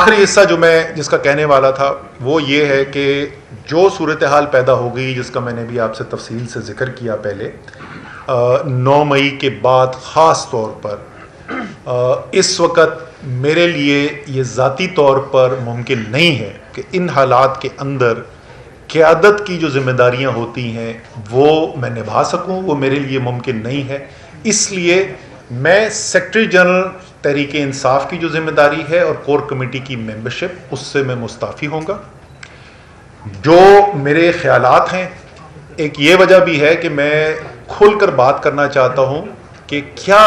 آخری حصہ جو میں جس کا کہنے والا تھا وہ یہ ہے کہ جو صورتحال پیدا ہو گئی جس کا میں نے بھی آپ سے تفصیل سے ذکر کیا پہلے 9 مئی کے بعد خاص طور پر اس وقت میرے لیے یہ ذاتی طور پر ممکن نہیں ہے کہ ان حالات کے اندر قیادت کی جو ذمہ داریاں ہوتی ہیں وہ میں نبھا سکوں، وہ میرے لیے ممکن نہیں ہے. اس لیے میں سیکرٹری جنرل تحریک انصاف کی جو ذمہ داری ہے اور کور کمیٹی کی ممبرشپ اس سے میں مستعفی ہوں گا. جو میرے خیالات ہیں، ایک یہ وجہ بھی ہے کہ میں کھل کر بات کرنا چاہتا ہوں کہ کیا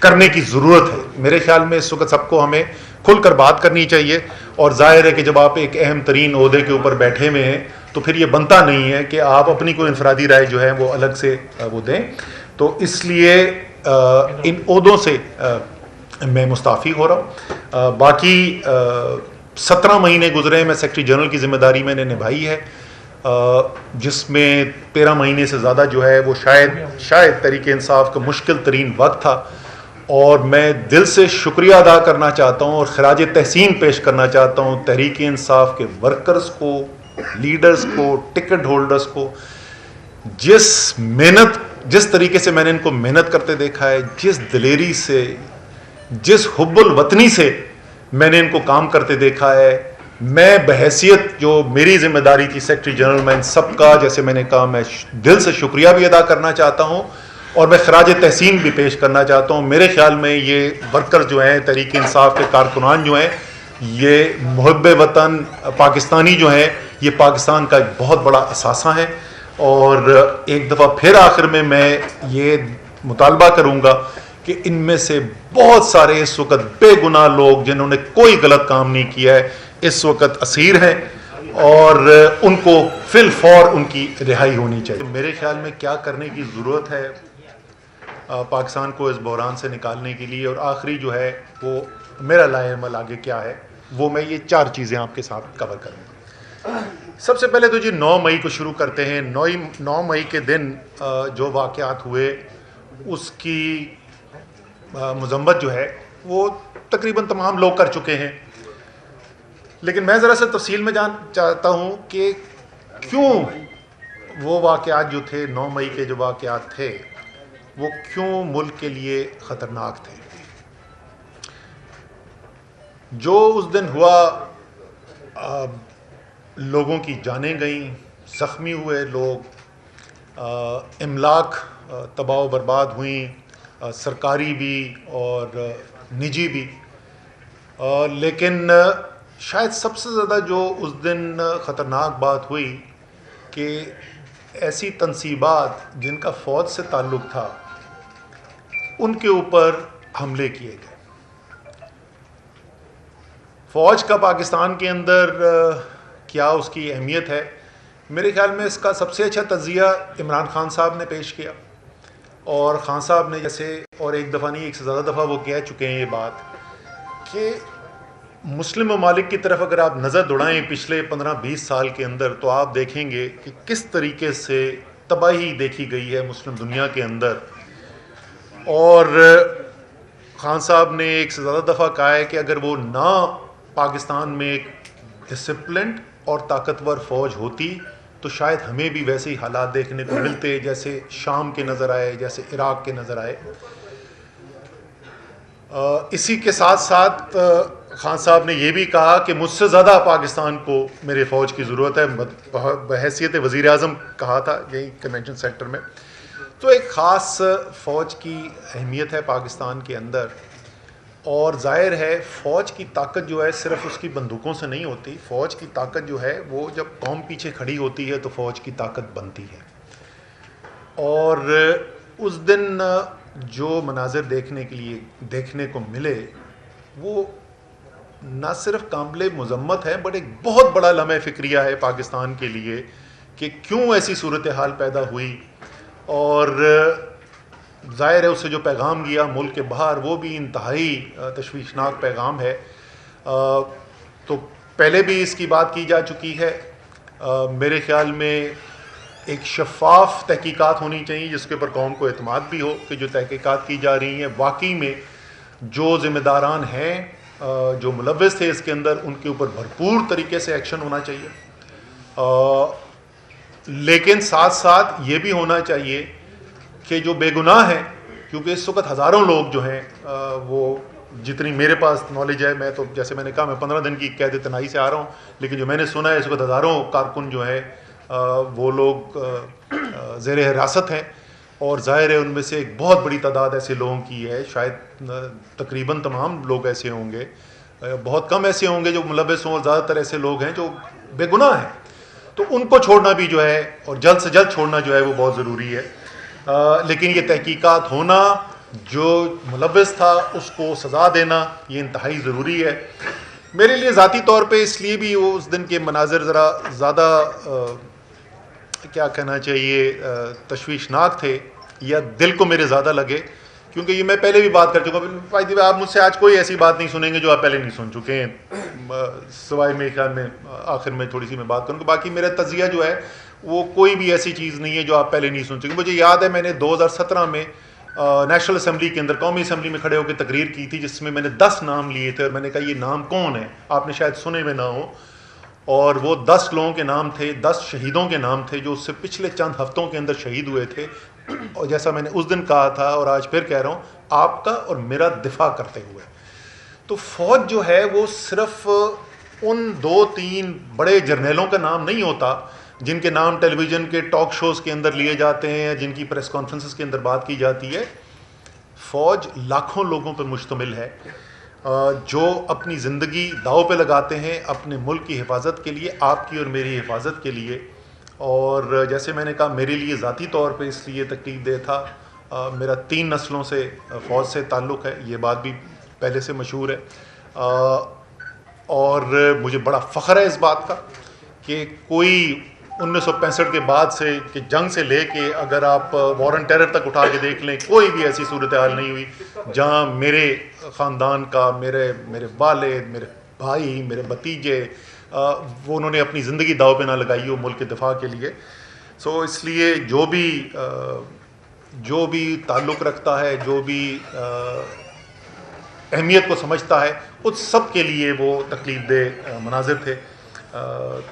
کرنے کی ضرورت ہے. میرے خیال میں اس وقت سب کو ہمیں کھل کر بات کرنی چاہیے، اور ظاہر ہے کہ جب آپ ایک اہم ترین عہدے کے اوپر بیٹھے ہوئے ہیں تو پھر یہ بنتا نہیں ہے کہ آپ اپنی کوئی انفرادی رائے جو ہے وہ الگ سے وہ دیں. تو اس لیے ان عہدوں سے میں مستعفی ہو رہا ہوں. باقی 17 مہینے گزرے ہیں، میں سیکرٹری جنرل کی ذمہ داری میں نے نبھائی ہے، جس میں 13 مہینے سے زیادہ جو ہے وہ شاید تحریک انصاف کا مشکل ترین وقت تھا. اور میں دل سے شکریہ ادا کرنا چاہتا ہوں اور خراج تحسین پیش کرنا چاہتا ہوں تحریک انصاف کے ورکرز کو، لیڈرز کو، ٹکٹ ہولڈرز کو. جس طریقے سے میں نے ان کو محنت کرتے دیکھا ہے، جس دلیری سے، جس حب الوطنی سے میں نے ان کو کام کرتے دیکھا ہے، میں بحیثیت جو میری ذمہ داری تھی سیکرٹری جنرل، میں ان سب کا، جیسے میں نے کہا، میں دل سے شکریہ بھی ادا کرنا چاہتا ہوں اور میں خراج تحسین بھی پیش کرنا چاہتا ہوں. میرے خیال میں یہ ورکر جو ہیں، تحریک انصاف کے کارکنان جو ہیں، یہ محب وطن پاکستانی جو ہیں، یہ پاکستان کا ایک بہت بڑا اثاثہ ہیں. اور ایک دفعہ پھر آخر میں یہ مطالبہ کروں گا کہ ان میں سے بہت سارے اس وقت بے گناہ لوگ جنہوں نے کوئی غلط کام نہیں کیا ہے اس وقت اسیر ہیں، اور ان کو فی الفور ان کی رہائی ہونی چاہیے. میرے خیال میں کیا کرنے کی ضرورت ہے پاکستان کو اس بحران سے نکالنے کے لیے، اور آخری جو ہے وہ میرا لائحہ عمل آگے کیا ہے، وہ میں یہ 4 چیزیں آپ کے ساتھ کور کروں گا. سب سے پہلے تو جی 9 مئی کو شروع کرتے ہیں. 9 مئی کے دن جو واقعات ہوئے اس کی مذمت جو ہے وہ تقریباً تمام لوگ کر چکے ہیں، لیکن میں ذرا سے تفصیل میں جان چاہتا ہوں کہ کیوں وہ واقعات جو تھے، 9 مئی کے جو واقعات تھے، وہ کیوں ملک کے لیے خطرناک تھے. جو اس دن ہوا، لوگوں کی جانیں گئیں، زخمی ہوئے لوگ، املاک تباہ و برباد ہوئیں، سرکاری بھی اور نجی بھی. لیکن شاید سب سے زیادہ جو اس دن خطرناک بات ہوئی کہ ایسی تنصیبات جن کا فوج سے تعلق تھا ان کے اوپر حملے کیے گئے. فوج کا پاکستان کے اندر کیا اس کی اہمیت ہے، میرے خیال میں اس کا سب سے اچھا تجزیہ عمران خان صاحب نے پیش کیا. اور خان صاحب نے جیسے، اور ایک دفعہ نہیں ایک سے زیادہ دفعہ وہ کہہ چکے ہیں یہ بات، کہ مسلم ممالک کی طرف اگر آپ نظر دوڑائیں پچھلے 15-20 سال کے اندر تو آپ دیکھیں گے کہ کس طریقے سے تباہی دیکھی گئی ہے مسلم دنیا کے اندر. اور خان صاحب نے ایک سے زیادہ دفعہ کہا ہے کہ اگر وہ نہ پاکستان میں ایک ڈسپلنڈ اور طاقتور فوج ہوتی تو شاید ہمیں بھی ویسے ہی حالات دیکھنے کو ملتے جیسے شام کے نظر آئے، جیسے عراق کے نظر آئے. اسی کے ساتھ ساتھ خان صاحب نے یہ بھی کہا کہ مجھ سے زیادہ پاکستان کو میرے فوج کی ضرورت ہے. بحیثیت وزیر اعظم کہا تھا یہی کنونشن سینٹر میں. تو ایک خاص فوج کی اہمیت ہے پاکستان کے اندر، اور ظاہر ہے فوج کی طاقت جو ہے صرف اس کی بندوقوں سے نہیں ہوتی. فوج کی طاقت جو ہے وہ جب قوم پیچھے کھڑی ہوتی ہے تو فوج کی طاقت بنتی ہے. اور اس دن جو مناظر دیکھنے کو ملے وہ نہ صرف قابل مذمت ہے بٹ ایک بہت بڑا لمحہ فکریہ ہے پاکستان کے لیے کہ کیوں ایسی صورتحال پیدا ہوئی. اور ظاہر ہے اس سے جو پیغام گیا ملک کے باہر وہ بھی انتہائی تشویشناک پیغام ہے. تو پہلے بھی اس کی بات کی جا چکی ہے. میرے خیال میں ایک شفاف تحقیقات ہونی چاہیے جس کے اوپر قوم کو اعتماد بھی ہو کہ جو تحقیقات کی جا رہی ہیں واقعی میں جو ذمہ داران ہیں جو ملوث تھے اس کے اندر ان کے اوپر بھرپور طریقے سے ایکشن ہونا چاہیے، لیکن ساتھ ساتھ یہ بھی ہونا چاہیے کہ جو بے گناہ ہیں، کیونکہ اس وقت ہزاروں لوگ جو ہیں وہ جتنی میرے پاس نالج ہے، میں تو جیسے میں نے کہا میں 15 دن کی قید تنہائی سے آ رہا ہوں، لیکن جو میں نے سنا ہے اس وقت ہزاروں کارکن جو ہیں وہ لوگ زیر حراست ہیں، اور ظاہر ہے ان میں سے ایک بہت بڑی تعداد ایسے لوگوں کی ہے، شاید تقریباً تمام لوگ ایسے ہوں گے، بہت کم ایسے ہوں گے جو ملوث ہوں، اور زیادہ تر ایسے لوگ ہیں جو بے گناہ ہیں، تو ان کو چھوڑنا بھی جو ہے اور جلد سے جلد چھوڑنا جو ہے وہ بہت ضروری ہے۔ لیکن یہ تحقیقات ہونا، جو ملوث تھا اس کو سزا دینا، یہ انتہائی ضروری ہے۔ میرے لیے ذاتی طور پہ اس لیے بھی وہ اس دن کے مناظر ذرا زیادہ کیا کہنا چاہیے تشویشناک تھے، یا دل کو میرے زیادہ لگے، کیونکہ یہ میں پہلے بھی بات کر چکا ہوں۔ آپ مجھ سے آج کوئی ایسی بات نہیں سنیں گے جو آپ پہلے نہیں سن چکے ہیں، سوائے میرے خیال میں آخر میں تھوڑی سی میں بات کروں گا، باقی میرا تجزیہ جو ہے وہ کوئی بھی ایسی چیز نہیں ہے جو آپ پہلے نہیں سن چکے۔ مجھے یاد ہے میں نے 2017 میں نیشنل اسمبلی کے اندر، قومی اسمبلی میں کھڑے ہو کے تقریر کی تھی، جس میں میں نے 10 نام لیے تھے، اور میں نے کہا یہ نام کون ہے، آپ نے شاید سنے میں نہ ہو، اور وہ 10 لوگوں کے نام تھے، 10 شہیدوں کے نام تھے جو اس سے پچھلے چند ہفتوں کے اندر شہید ہوئے تھے، اور جیسا میں نے اس دن کہا تھا اور آج پھر کہہ رہا ہوں، آپ کا اور میرا دفاع کرتے ہوئے۔ تو فوج جو ہے وہ صرف ان 2-3 بڑے جرنیلوں کا نام نہیں ہوتا جن کے نام ٹیلی ویژن کے ٹاک شوز کے اندر لیے جاتے ہیں یا جن کی پریس کانفرنسز کے اندر بات کی جاتی ہے۔ فوج لاکھوں لوگوں پر مشتمل ہے جو اپنی زندگی داؤ پہ لگاتے ہیں اپنے ملک کی حفاظت کے لیے، آپ کی اور میری حفاظت کے لیے۔ اور جیسے میں نے کہا میرے لیے ذاتی طور پہ اس لیے تکلیف دہ تھا، میرا 3 نسلوں سے فوج سے تعلق ہے، یہ بات بھی پہلے سے مشہور ہے، اور مجھے بڑا فخر ہے اس بات کا کہ کوئی 1965 کے بعد سے کہ جنگ سے لے کے اگر آپ وار آن ٹیرر تک اٹھا کے دیکھ لیں، کوئی بھی ایسی صورتحال نہیں ہوئی جہاں میرے خاندان کا، میرے والد، میرے بھائی، میرے بھتیجے، وہ انہوں نے اپنی زندگی داؤ پہ نہ لگائی ہو ملک کے دفاع کے لیے۔ سو اس لیے جو بھی تعلق رکھتا ہے، جو بھی اہمیت کو سمجھتا ہے، اس سب کے لیے وہ تکلیف دہ مناظر تھے۔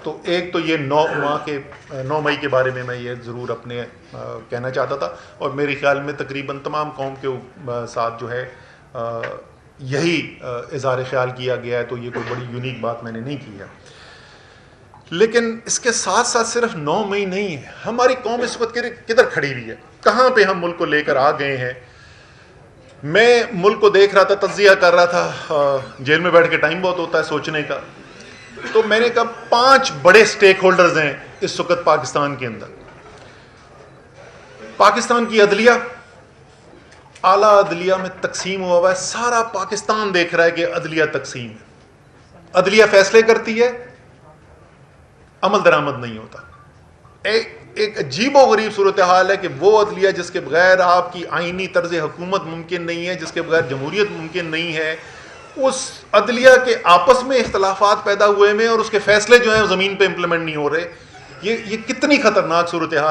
تو ایک تو یہ 9 مئی کے بارے میں یہ ضرور اپنے کہنا چاہتا تھا، اور میرے خیال میں تقریباً تمام قوم کے ساتھ جو ہے یہی اظہار خیال کیا گیا ہے، تو یہ کوئی بڑی یونیک بات میں نے نہیں کی ہے۔ لیکن اس کے ساتھ ساتھ صرف 9 مئی نہیں ہے، ہماری قوم اس وقت کدھر کھڑی ہوئی ہے، کہاں پہ ہم ملک کو لے کر آ گئے ہیں۔ میں ملک کو دیکھ رہا تھا، تجزیہ کر رہا تھا، جیل میں بیٹھ کے ٹائم بہت ہوتا ہے سوچنے کا، تو میں نے کہا 5 بڑے سٹیک ہولڈرز ہیں اس وقت پاکستان کے اندر۔ پاکستان کی عدلیہ، اعلیٰ عدلیہ میں تقسیم ہوا ہے، سارا پاکستان دیکھ رہا ہے کہ عدلیہ تقسیم ہے، عدلیہ فیصلے کرتی ہے، عمل درآمد نہیں ہوتا۔ ایک عجیب و غریب صورتحال ہے کہ وہ عدلیہ جس کے بغیر آپ کی آئینی طرز حکومت ممکن نہیں ہے، جس کے بغیر جمہوریت ممکن نہیں ہے، اس عدلیہ کے آپس میں اختلافات پیدا ہوئے میں اور اس کے فیصلے جو ہیں زمین پہ امپلیمنٹ نہیں ہو رہے۔ یہ کتنی خطرناک صورتحال